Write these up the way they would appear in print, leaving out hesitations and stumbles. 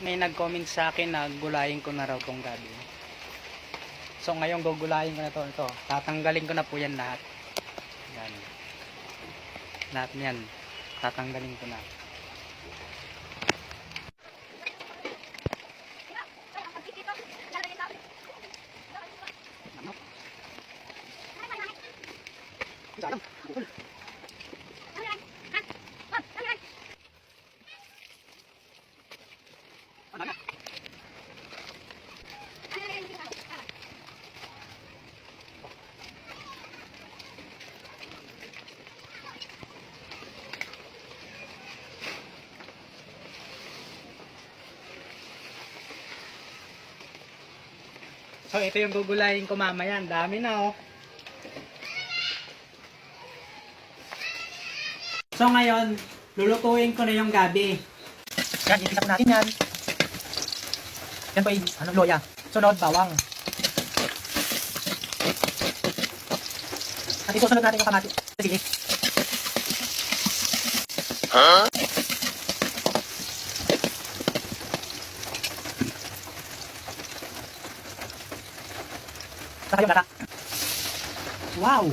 may nag-comment sa akin na gulayin ko na raw tong gabi. So ngayon gugulayin ko na to. Ito, tatanggalin ko na po yan lahat. Yan. Lahat yan. Tatanggalin ko na. So ito yung gugulayin ko mamaya. Ang dami na oh. So ngayon, lulutuin ko na yung gabi. Yan, itisap natin yan. Yan po ay loya. Sunod, bawang. At isusunod natin yung kamatis. Sige. Huh? Saka yung gata. Wow!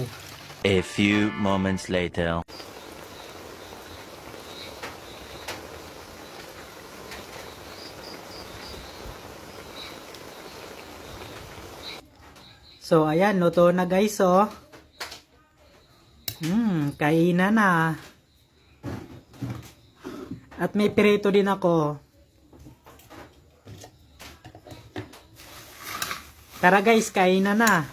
A few moments later. So, ayan, luto na guys, oh. Kainan na. At may pirito din ako. Tara guys, kainan na.